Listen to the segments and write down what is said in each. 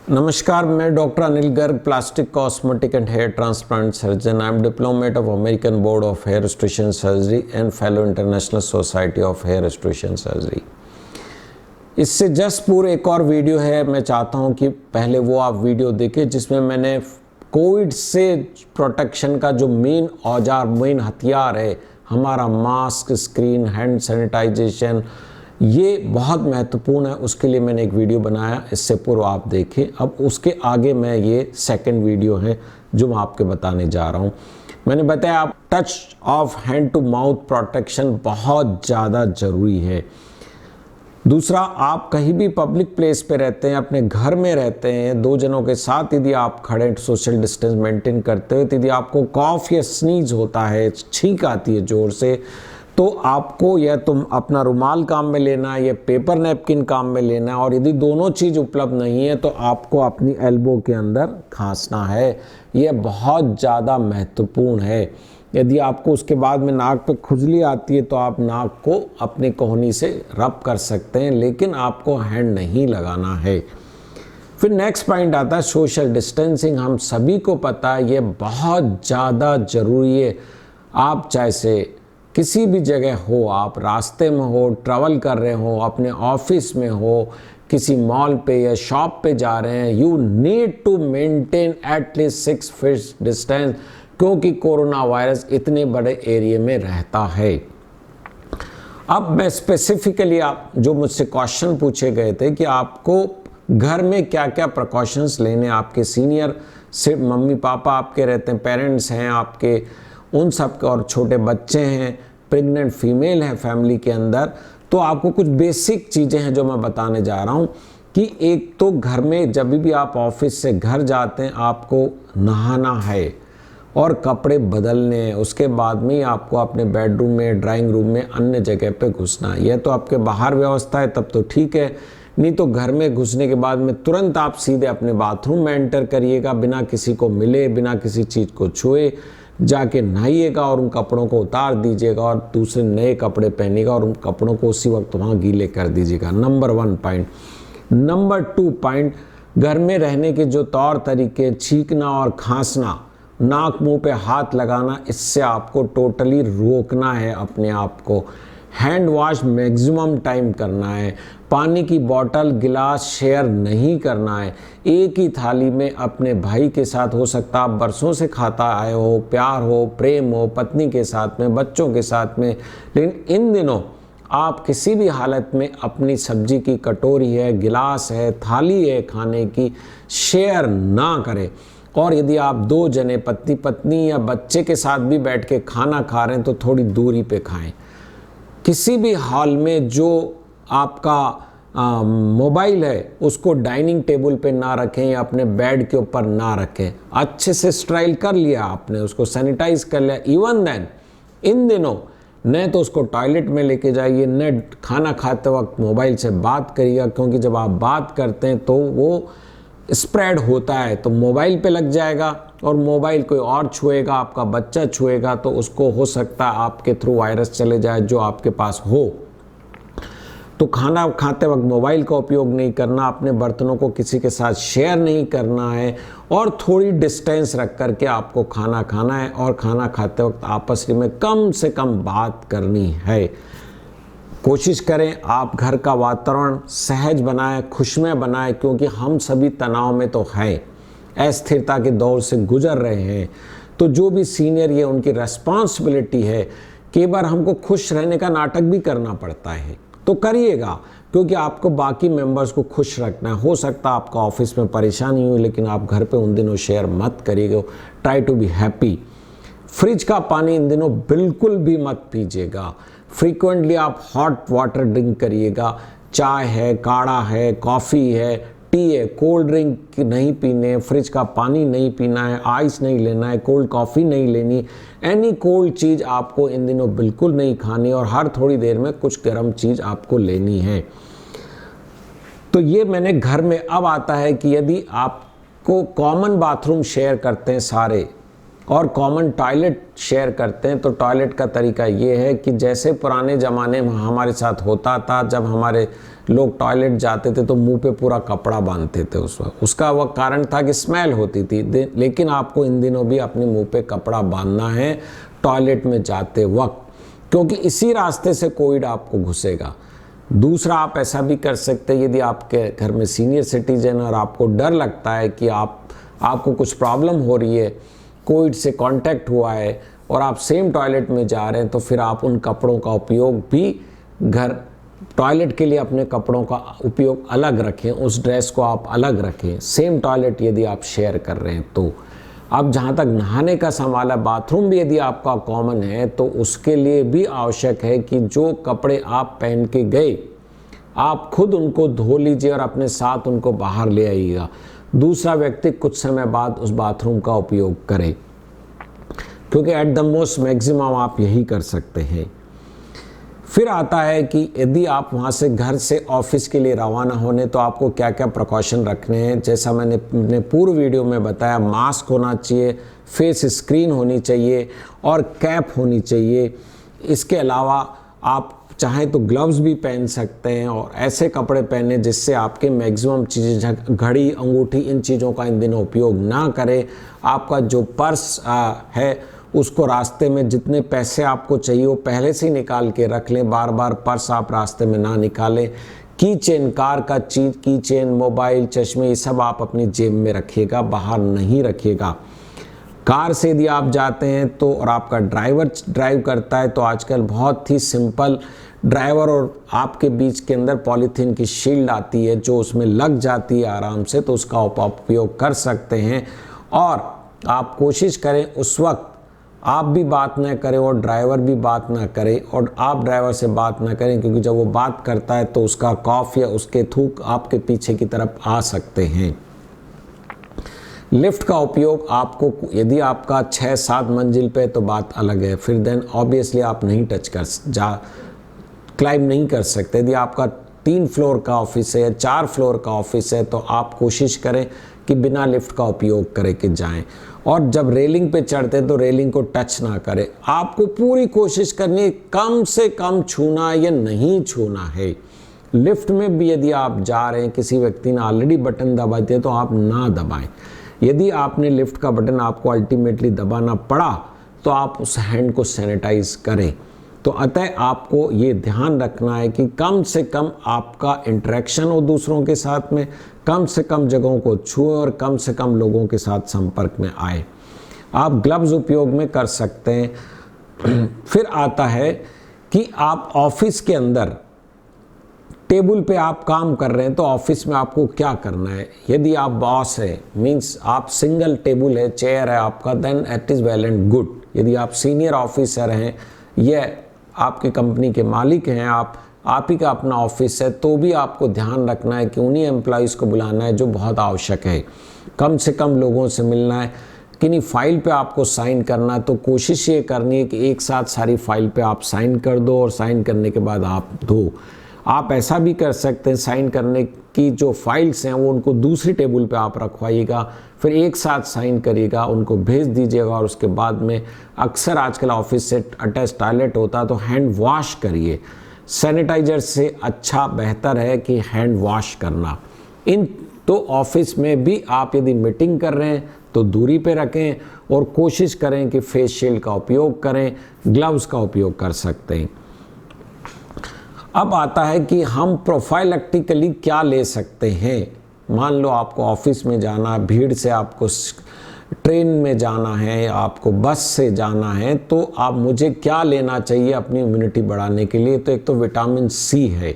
नमस्कार, मैं doctor Anil Garg, plastic cosmetic and hair transplant surgeon. I am diplomate of American board of hair restoration surgery and fellow international society of hair restoration surgery. इससे just पूर्व एक और video है, मैं चाहता हूं कि पहले वो आप वीडियो देखें जिसमें मैंने कोविड से प्रोटेक्शन का जो मेन औजार, मेन हथियार है हमारा मास्क, स्क्रीन, हैंड सैनिटाइजेशन, ये बहुत महत्वपूर्ण है। उसके लिए मैंने एक वीडियो बनाया, इससे पूर्व आप देखें। अब उसके आगे मैं ये सेकंड वीडियो है जो मैं आपके बताने जा रहा हूँ। मैंने बताया आप touch of hand to mouth protection बहुत ज़्यादा ज़रूरी है। दूसरा, आप कहीं भी पब्लिक प्लेस पे रहते हैं, अपने घर में रहते हैं, दो जनों के साथ यदि आप खड़े सोशल डिस्टेंस मेंटेन करते हो, तो यदि आपको कॉफ या स्नीज होता है, छींक आती है ज़ोर से, तो आपको या तुम अपना रुमाल काम में लेना है या पेपर नैपकिन काम में लेना है। और यदि दोनों चीज़ उपलब्ध नहीं है तो आपको अपनी एल्बो के अंदर खांसना है। यह बहुत ज़्यादा महत्वपूर्ण है। यदि आपको उसके बाद में नाक पे खुजली आती है तो आप नाक को अपनी कोहनी से रब कर सकते हैं, लेकिन आपको हैंड नहीं लगाना है। फिर नेक्स्ट पॉइंट आता है सोशल डिस्टेंसिंग। हम सभी को पता है ये बहुत ज़्यादा ज़रूरी है। आप चाहे से किसी भी जगह हो, आप रास्ते में हो, ट्रैवल कर रहे हो, अपने ऑफिस में हो, किसी मॉल पे या शॉप पे जा रहे हैं, you need to maintain at least 6 feet distance, क्योंकि कोरोना वायरस इतने बड़े एरिया में रहता है। अब मैं स्पेसिफिकली, आप जो मुझसे क्वेश्चन पूछे गए थे कि आपको घर में क्या क्या प्रिकॉशंस लेने, आपके सीनियर सिर्फ मम्मी पापा आपके रहते हैं, पेरेंट्स हैं आपके, उन सब के, और छोटे बच्चे हैं, प्रेग्नेंट फीमेल है फैमिली के अंदर, तो आपको कुछ बेसिक चीज़ें हैं जो मैं बताने जा रहा हूँ। कि एक तो घर में जब भी आप ऑफिस से घर जाते हैं आपको नहाना है और कपड़े बदलने हैं। उसके बाद में आपको अपने बेडरूम में, ड्राइंग रूम में, अन्य जगह पे घुसना है। यह तो आपके बाहर व्यवस्था है तब तो ठीक है, नहीं तो घर में घुसने के बाद में तुरंत आप सीधे अपने बाथरूम में एंटर करिएगा, बिना किसी को मिले, बिना किसी चीज़ को छुए जाके नहाइएगा और उन कपड़ों को उतार दीजिएगा और दूसरे नए कपड़े पहनिएगा और उन कपड़ों को उसी वक्त वहाँ गीले कर दीजिएगा। Number 1 point. नंबर 2 पॉइंट, घर में रहने के जो तौर तरीके, छींकना और खांसना, नाक मुंह पे हाथ लगाना, इससे आपको टोटली रोकना है अपने आप को। हैंड वॉश मैक्सिमम टाइम करना है। पानी की बोतल, गिलास शेयर नहीं करना है। एक ही थाली में अपने भाई के साथ, हो सकता आप बरसों से खाता आए हो, प्यार हो, प्रेम हो, पत्नी के साथ में, बच्चों के साथ में, लेकिन इन दिनों आप किसी भी हालत में अपनी सब्जी की कटोरी है, गिलास है, थाली है खाने की, शेयर ना करें। और यदि आप 2 जने, पति पत्नी या बच्चे के साथ भी बैठ के खाना खा रहे हैं तो थोड़ी दूरी पे खाएं। किसी भी हॉल में जो आपका मोबाइल है उसको डाइनिंग टेबल पे ना रखें या अपने बेड के ऊपर ना रखें। अच्छे से स्टराइल कर लिया आपने, उसको सैनिटाइज कर लिया। इवन देन इन दिनों न तो उसको टॉयलेट में लेके जाइए, न खाना खाते वक्त मोबाइल से बात करिएगा, क्योंकि जब आप बात करते हैं तो वो स्प्रेड होता है, तो मोबाइल पे लग जाएगा और मोबाइल कोई और छुएगा, आपका बच्चा छुएगा तो उसको हो सकता है आपके थ्रू वायरस चले जाए जो आपके पास हो। तो खाना खाते वक्त मोबाइल का उपयोग नहीं करना, अपने बर्तनों को किसी के साथ शेयर नहीं करना है और थोड़ी डिस्टेंस रख करके आपको खाना खाना है। और खाना खाते वक्त आपस में कम से कम बात करनी है। कोशिश करें आप घर का वातावरण सहज बनाएं, खुशमय बनाएं, क्योंकि हम सभी तनाव में तो हैं, अस्थिरता के दौर से गुजर रहे हैं। तो जो भी सीनियर, ये उनकी रेस्पॉन्सिबिलिटी है। कई बार हमको खुश रहने का नाटक भी करना पड़ता है, तो करिएगा, क्योंकि आपको बाकी मेंबर्स को खुश रखना है। हो सकता है आपका ऑफिस में परेशानी हुई, लेकिन आप घर पे उन दिनों शेयर मत करिएगा। Try to be happy. Fridge का पानी इन दिनों बिल्कुल भी मत पीजिएगा। फ्रीक्वेंटली आप हॉट वाटर ड्रिंक करिएगा। चाय है, काढ़ा है, कॉफ़ी है, टी है, कोल्ड ड्रिंक नहीं पीने, फ्रिज का पानी नहीं पीना है, आइस नहीं लेना है, कोल्ड कॉफ़ी नहीं लेनी, एनी कोल्ड चीज़ आपको इन दिनों बिल्कुल नहीं खानी, और हर थोड़ी देर में कुछ गर्म चीज़ आपको लेनी है। तो ये मैंने घर में। अब आता है कि यदि आपको कॉमन बाथरूम शेयर करते हैं सारे, और कॉमन टॉयलेट शेयर करते हैं। तो टॉयलेट का तरीका ये है कि जैसे पुराने ज़माने में हमारे साथ होता था, जब हमारे लोग टॉयलेट जाते थे तो मुंह पे पूरा कपड़ा बांधते थे उस वक्त। उसका वह कारण था कि स्मेल होती थी, लेकिन आपको इन दिनों भी अपने मुंह पे कपड़ा बांधना है टॉयलेट में जाते वक्त, क्योंकि इसी रास्ते से कोविड आपको घुसेगा। दूसरा, आप ऐसा भी कर सकते हैं, यदि आपके घर में सीनियर सिटीजन और आपको डर लगता है कि आपको कुछ प्रॉब्लम हो रही है, कोविड से कांटेक्ट हुआ है और आप सेम टॉयलेट में जा रहे हैं, तो फिर आप उन कपड़ों का उपयोग भी टॉयलेट के लिए अपने कपड़ों का उपयोग अलग रखें, उस ड्रेस को आप अलग रखें, सेम टॉयलेट यदि आप शेयर कर रहे हैं तो। अब जहाँ तक नहाने का सवाल है, बाथरूम भी यदि आपका कॉमन है तो उसके लिए भी आवश्यक है कि जो कपड़े आप पहन के गए आप खुद उनको धो लीजिए और अपने साथ उनको बाहर ले आइएगा। दूसरा व्यक्ति कुछ समय बाद उस बाथरूम का उपयोग करे, क्योंकि एट द मोस्ट मैक्सिमम आप यही कर सकते हैं। फिर आता है कि यदि आप वहाँ से घर से ऑफिस के लिए रवाना होने तो आपको क्या क्या प्रिकॉशन रखने हैं। जैसा मैंने अपने पूर्व वीडियो में बताया, मास्क होना चाहिए, फेस स्क्रीन होनी चाहिए और कैप होनी चाहिए। इसके अलावा आप चाहें तो ग्लव्स भी पहन सकते हैं और ऐसे कपड़े पहने जिससे आपके मैक्सिमम चीज़ें, घड़ी, अंगूठी, इन चीज़ों का इन दिनों उपयोग ना करें। आपका जो पर्स है उसको रास्ते में जितने पैसे आपको चाहिए वो पहले से ही निकाल के रख लें, बार बार पर्स आप रास्ते में ना निकालें। की चेन, कार का चीज, की चेन, मोबाइल, चश्मे, ये सब आप अपनी जेब में रखिएगा, बाहर नहीं रखिएगा। कार से यदि आप जाते हैं तो और आपका ड्राइवर ड्राइव करता है तो आजकल बहुत ही सिंपल ड्राइवर और आपके बीच के अंदर पॉलीथीन की शील्ड आती है जो उसमें लग जाती है आराम से, तो उसका उपयोग कर सकते हैं। और आप कोशिश करें उस वक्त आप भी बात न करें और ड्राइवर भी बात ना करे, और आप ड्राइवर से बात ना करें, क्योंकि जब वो बात करता है तो उसका कॉफ या उसके थूक आपके पीछे की तरफ आ सकते हैं। लिफ्ट का उपयोग आपको, यदि आपका 6-7 मंजिल पे तो बात अलग है, फिर देन ऑब्वियसली आप नहीं क्लाइम नहीं कर सकते। यदि आपका 3 फ्लोर का ऑफिस है या 4 फ्लोर का ऑफिस है तो आप कोशिश करें कि बिना लिफ्ट का उपयोग करे के जाएं। और जब रेलिंग पे चढ़ते हैं तो रेलिंग को टच ना करें। आपको पूरी कोशिश करनी है कम से कम छूना या नहीं छूना है। लिफ्ट में भी यदि आप जा रहे हैं, किसी व्यक्ति ने ऑलरेडी बटन दबा दिया तो आप ना दबाएं। यदि आपने लिफ्ट का बटन आपको अल्टीमेटली दबाना पड़ा तो आप उस हैंड को सैनिटाइज करें। तो अतः आपको ये ध्यान रखना है कि कम से कम आपका इंटरेक्शन हो दूसरों के साथ में, कम से कम जगहों को छुए और कम से कम लोगों के साथ संपर्क में आए। आप ग्लव्स उपयोग में कर सकते हैं। फिर आता है कि आप ऑफिस के अंदर टेबल पे आप काम कर रहे हैं तो ऑफिस में आपको क्या करना है। यदि आप बॉस है, मीन्स आप सिंगल टेबल है, चेयर है आपका, then it is well and good. यदि आप सीनियर ऑफिसर हैं, यह आपकी कंपनी के मालिक हैं, आप ही का अपना ऑफिस है, तो भी आपको ध्यान रखना है कि उन्हीं एम्प्लॉइज़ को बुलाना है जो बहुत आवश्यक है। कम से कम लोगों से मिलना है। किन्हीं फाइल पे आपको साइन करना है तो कोशिश ये करनी है कि एक साथ सारी फाइल पे आप साइन कर दो और साइन करने के बाद आप दो। आप ऐसा भी कर सकते हैं, साइन करने की जो फाइल्स हैं वो उनको दूसरी टेबल पे आप रखवाइएगा, फिर एक साथ साइन करिएगा, उनको भेज दीजिएगा और उसके बाद में अक्सर आजकल ऑफिस से अटैच टॉयलेट होता है तो हैंड वॉश करिए। सैनिटाइजर से अच्छा बेहतर है कि हैंड वॉश करना। तो ऑफिस में भी आप यदि मीटिंग कर रहे हैं तो दूरी पे रखें और कोशिश करें कि फेस शील्ड का उपयोग करें, ग्लव्स का उपयोग कर सकते हैं। अब आता है कि हम प्रोफाइलैक्टिकली क्या ले सकते हैं। मान लो आपको ऑफिस में जाना, भीड़ से आपको ट्रेन में जाना है, आपको बस से जाना है, तो आप मुझे क्या लेना चाहिए अपनी इम्यूनिटी बढ़ाने के लिए। तो एक तो विटामिन सी है,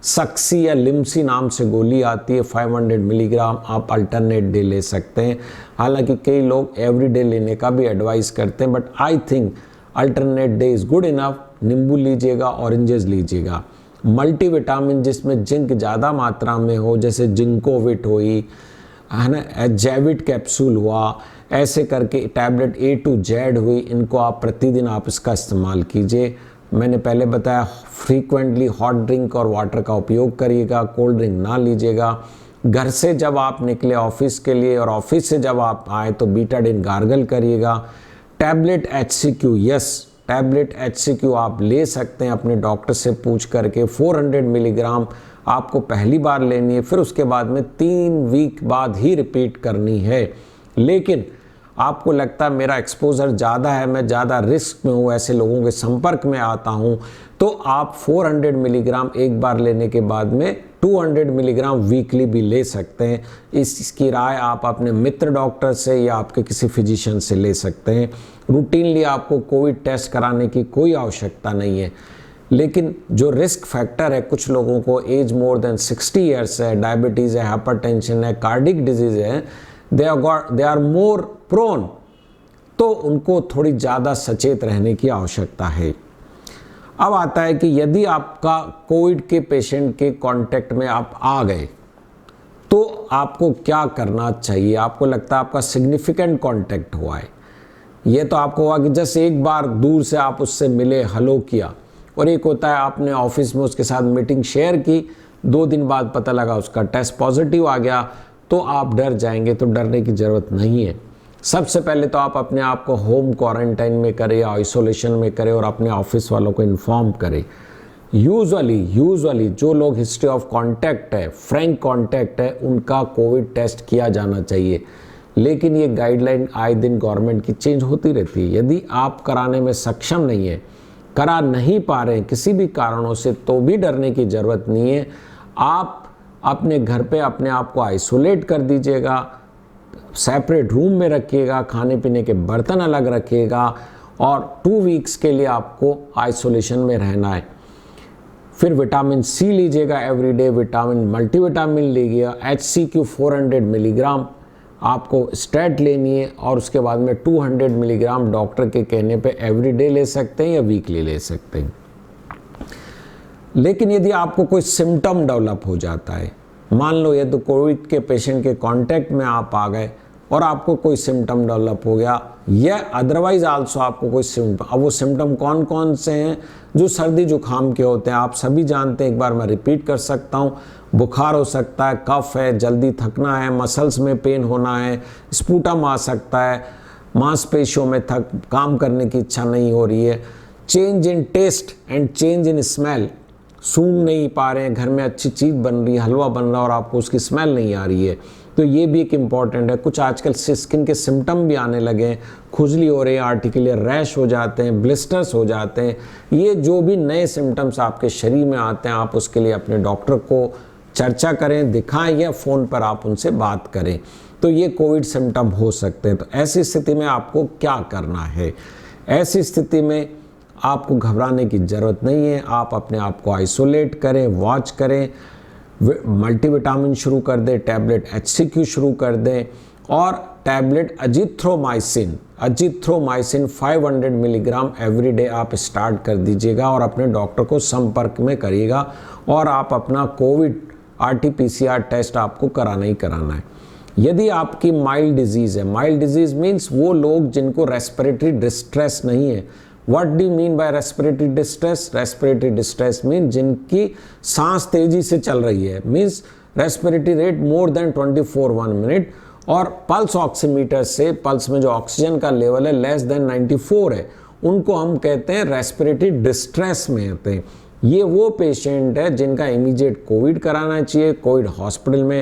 सक्सी या लिम्सी नाम से गोली आती है, 500 मिलीग्राम आप अल्टरनेट डे ले सकते हैं। हालांकि कई लोग एवरीडे लेने का भी एडवाइस करते हैं, but I think alternate day is good enough. नींबू लीजिएगा, ऑरेंजेस लीजिएगा। मल्टीविटामिन जिसमें जिंक ज़्यादा मात्रा में हो, जैसे जिंकोविट हुई है ना, जैविट कैप्सूल हुआ, ऐसे करके टैबलेट A to Z हुई, इनको आप प्रतिदिन आप इसका इस्तेमाल कीजिए। मैंने पहले बताया फ्रीक्वेंटली हॉट ड्रिंक और वाटर का उपयोग करिएगा, कोल्ड ड्रिंक ना लीजिएगा। घर से जब आप निकले ऑफिस के लिए और ऑफिस से जब आप आए तो बीटाडिन गार्गल करिएगा। Tablet HCQ, yes, tablet HCQ आप ले सकते हैं अपने डॉक्टर से पूछ करके। 400 मिलीग्राम आपको पहली बार लेनी है, फिर उसके बाद में 3 वीक बाद ही रिपीट करनी है। लेकिन आपको लगता है मेरा एक्सपोजर ज़्यादा है, मैं ज़्यादा रिस्क में हूँ, ऐसे लोगों के संपर्क में आता हूँ, तो आप 400 मिलीग्राम एक बार लेने के बाद में 200 मिलीग्राम वीकली भी ले सकते हैं। इसकी राय आप अपने मित्र डॉक्टर से या आपके किसी फिजिशियन से ले सकते हैं। रूटीनली आपको कोविड टेस्ट कराने की कोई आवश्यकता नहीं है। लेकिन जो रिस्क फैक्टर है, कुछ लोगों को एज मोर देन 60 ईयर्स है, डायबिटीज़ है, हाइपरटेंशन है, कार्डिक डिजीज़ है, दे आर मोर प्रोन, तो उनको थोड़ी ज़्यादा सचेत रहने की आवश्यकता है। अब आता है कि यदि आपका कोविड के पेशेंट के कांटेक्ट में आप आ गए तो आपको क्या करना चाहिए। आपको लगता है आपका सिग्निफिकेंट कांटेक्ट हुआ है, ये तो आपको हुआ कि जस्ट एक बार दूर से आप उससे मिले, हेलो किया, और एक होता है आपने ऑफिस में उसके साथ मीटिंग शेयर की, 2 दिन बाद पता लगा उसका टेस्ट पॉजिटिव आ गया, तो आप डर जाएंगे। तो डरने की ज़रूरत नहीं है। सबसे पहले तो आप अपने आप को होम क्वारंटाइन में करें या आइसोलेशन में करें और अपने ऑफिस वालों को इन्फॉर्म करें। यूजुअली जो लोग हिस्ट्री ऑफ कांटेक्ट है, फ्रैंक कांटेक्ट है, उनका कोविड टेस्ट किया जाना चाहिए। लेकिन ये गाइडलाइन आए दिन गवर्नमेंट की चेंज होती रहती है। यदि आप कराने में सक्षम नहीं है, करा नहीं पा रहे हैं किसी भी कारणों से, तो भी डरने की ज़रूरत नहीं है। आप अपने घर पे अपने आप को आइसोलेट कर दीजिएगा, सेपरेट रूम में रखिएगा, खाने पीने के बर्तन अलग रखिएगा, और 2 वीक्स के लिए आपको आइसोलेशन में रहना है। फिर विटामिन सी लीजिएगा एवरीडे, विटामिन मल्टीविटामिन लीजिएगा, HCQ 400 मिलीग्राम आपको स्ट्रेट लेनी है, और उसके बाद में 200 मिलीग्राम डॉक्टर के कहने पे एवरीडे ले सकते हैं या वीकली ले सकते हैं। लेकिन यदि आपको कोई सिम्टम डेवलप हो जाता है, मान लो यदि कोविड के पेशेंट के कांटेक्ट में आप आ गए और आपको कोई सिम्टम डेवलप हो गया, या अदरवाइज आल्सो आपको कोई सिम्टम, अब वो सिम्टम कौन कौन से हैं, जो सर्दी जुकाम के होते हैं आप सभी जानते हैं, एक बार मैं रिपीट कर सकता हूँ। बुखार हो सकता है, कफ है, जल्दी थकना है, मसल्स में पेन होना है, स्पूटम आ सकता है, मांसपेशियों में काम करने की इच्छा नहीं हो रही है, change in taste and change in smell, सूंघ नहीं पा रहे हैं, घर में अच्छी चीज़ बन रही है, हलवा बन रहा है और आपको उसकी स्मेल नहीं आ रही है, तो ये भी एक इम्पॉर्टेंट है। कुछ आजकल स्किन के सिम्टम भी आने लगे हैं, खुजली हो रही है, आर्टिकुलर रैश हो जाते हैं, ब्लिस्टर्स हो जाते हैं। ये जो भी नए सिम्टम्स आपके शरीर में आते हैं, आप उसके लिए अपने डॉक्टर को चर्चा करें, दिखाएं, या फ़ोन पर आप उनसे बात करें। तो ये कोविड सिम्टम हो सकते हैं। तो ऐसी स्थिति में आपको क्या करना है? ऐसी स्थिति में आपको घबराने की ज़रूरत नहीं है। आप अपने आप को आइसोलेट करें, वॉच करें, मल्टीविटामिन शुरू कर दें, टैबलेट HCQ शुरू कर दें, और टैबलेट अजिथ्रोमाइसिन 500 मिलीग्राम एवरीडे आप स्टार्ट कर दीजिएगा और अपने डॉक्टर को संपर्क में करिएगा, और आप अपना कोविड RT-PCR टेस्ट आपको कराना ही कराना है। यदि आपकी माइल्ड डिजीज़ है, माइल्ड डिजीज़ मीन्स वो लोग जिनको रेस्पिरेटरी डिस्ट्रेस नहीं है। What do mean by respiratory distress? Respiratory distress mean जिनकी सांस तेजी से चल रही है, means respiratory rate more than 24/1 minute, और पल्स ऑक्सीमीटर से पल्स में जो ऑक्सीजन का लेवल है लेस देन 94 है, उनको हम कहते हैं रेस्पिरेटरी डिस्ट्रेस में आते हैं। ये वो पेशेंट है जिनका इमीडिएट कोविड कराना चाहिए, कोविड हॉस्पिटल में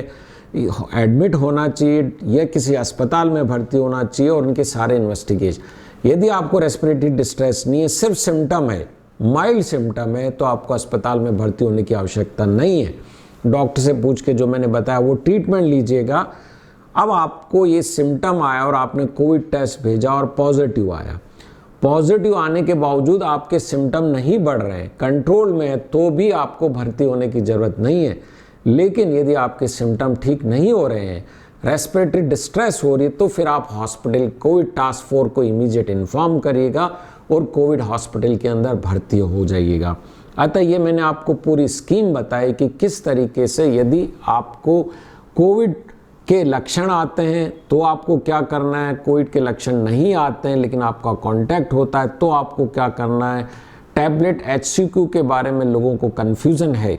एडमिट होना चाहिए या किसी अस्पताल में भर्ती होना चाहिए, और उनके सारे इन्वेस्टिगेशन। यदि आपको रेस्पिरेटरी डिस्ट्रेस नहीं है, सिर्फ सिम्टम है, माइल्ड सिम्टम है, तो आपको अस्पताल में भर्ती होने की आवश्यकता नहीं है। डॉक्टर से पूछ के जो मैंने बताया वो ट्रीटमेंट लीजिएगा। अब आपको ये सिम्टम आया और आपने कोविड टेस्ट भेजा और पॉजिटिव आया, पॉजिटिव आने के बावजूद आपके सिम्टम नहीं बढ़ रहे हैं, कंट्रोल में है, तो भी आपको भर्ती होने की ज़रूरत नहीं है। लेकिन यदि आपके सिम्टम ठीक नहीं हो रहे हैं, रेस्पिरेटरी डिस्ट्रेस हो रही है, तो फिर आप हॉस्पिटल कोविड टास्क फोर्स को इमीडिएट इन्फॉर्म करिएगा और कोविड हॉस्पिटल के अंदर भर्ती हो जाइएगा। अतः ये मैंने आपको पूरी स्कीम बताई कि किस तरीके से यदि आपको कोविड के लक्षण आते हैं तो आपको क्या करना है, कोविड के लक्षण नहीं आते हैं लेकिन आपका कांटेक्ट होता है तो आपको क्या करना है। टैबलेट HCQ के बारे में लोगों को कन्फ्यूज़न है,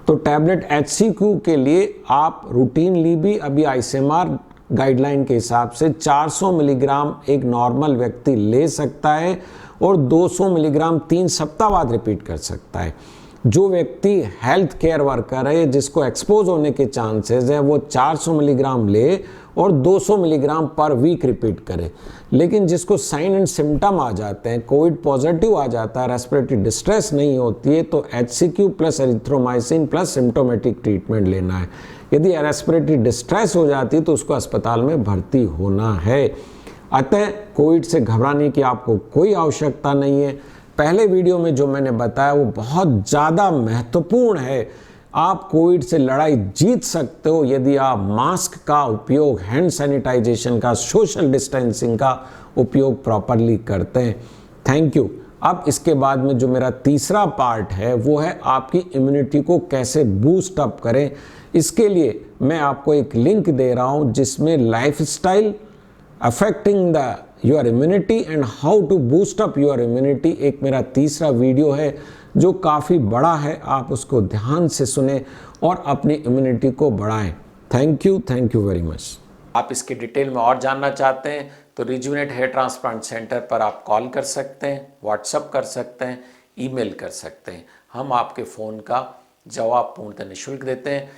तो टैबलेट HCQ के लिए आप रूटीनली भी अभी ICMR गाइडलाइन के हिसाब से 400 मिलीग्राम एक नॉर्मल व्यक्ति ले सकता है और 200 मिलीग्राम 3 सप्ताह बाद रिपीट कर सकता है। जो व्यक्ति हेल्थ केयर वर्कर है जिसको एक्सपोज होने के चांसेस है वो 400 मिलीग्राम ले और 200 मिलीग्राम पर वीक रिपीट करे। लेकिन जिसको साइन एंड सिम्टम आ जाते हैं, कोविड पॉजिटिव आ जाता है, रेस्पिरेटरी डिस्ट्रेस नहीं होती है, तो HCQ plus erythromycin plus symptomatic treatment लेना है। यदि रेस्पिरेटरी डिस्ट्रेस हो जाती है तो उसको अस्पताल में भर्ती होना है। अतः कोविड से घबराने की आपको कोई आवश्यकता नहीं है। पहले वीडियो में जो मैंने बताया वो बहुत ज़्यादा महत्वपूर्ण है। आप कोविड से लड़ाई जीत सकते हो यदि आप मास्क का उपयोग, हैंड सैनिटाइजेशन का, सोशल डिस्टेंसिंग का उपयोग प्रॉपरली करते हैं। Thank you. अब इसके बाद में जो मेरा तीसरा पार्ट है वो है आपकी इम्यूनिटी को कैसे बूस्ट अप करें। इसके लिए मैं आपको एक लिंक दे रहा हूँ जिसमें lifestyle affecting the your immunity and how to boost up your immunity, एक मेरा तीसरा वीडियो है जो काफ़ी बड़ा है। आप उसको ध्यान से सुने और अपनी इम्यूनिटी को बढ़ाएं। Thank you very much. आप इसके डिटेल में और जानना चाहते हैं तो रिजुवेनेट हेयर ट्रांसप्लांट सेंटर पर आप कॉल कर सकते हैं, व्हाट्सअप कर सकते हैं, ईमेल कर सकते हैं। हम आपके फ़ोन का जवाब पूर्णतः निःशुल्क देते हैं।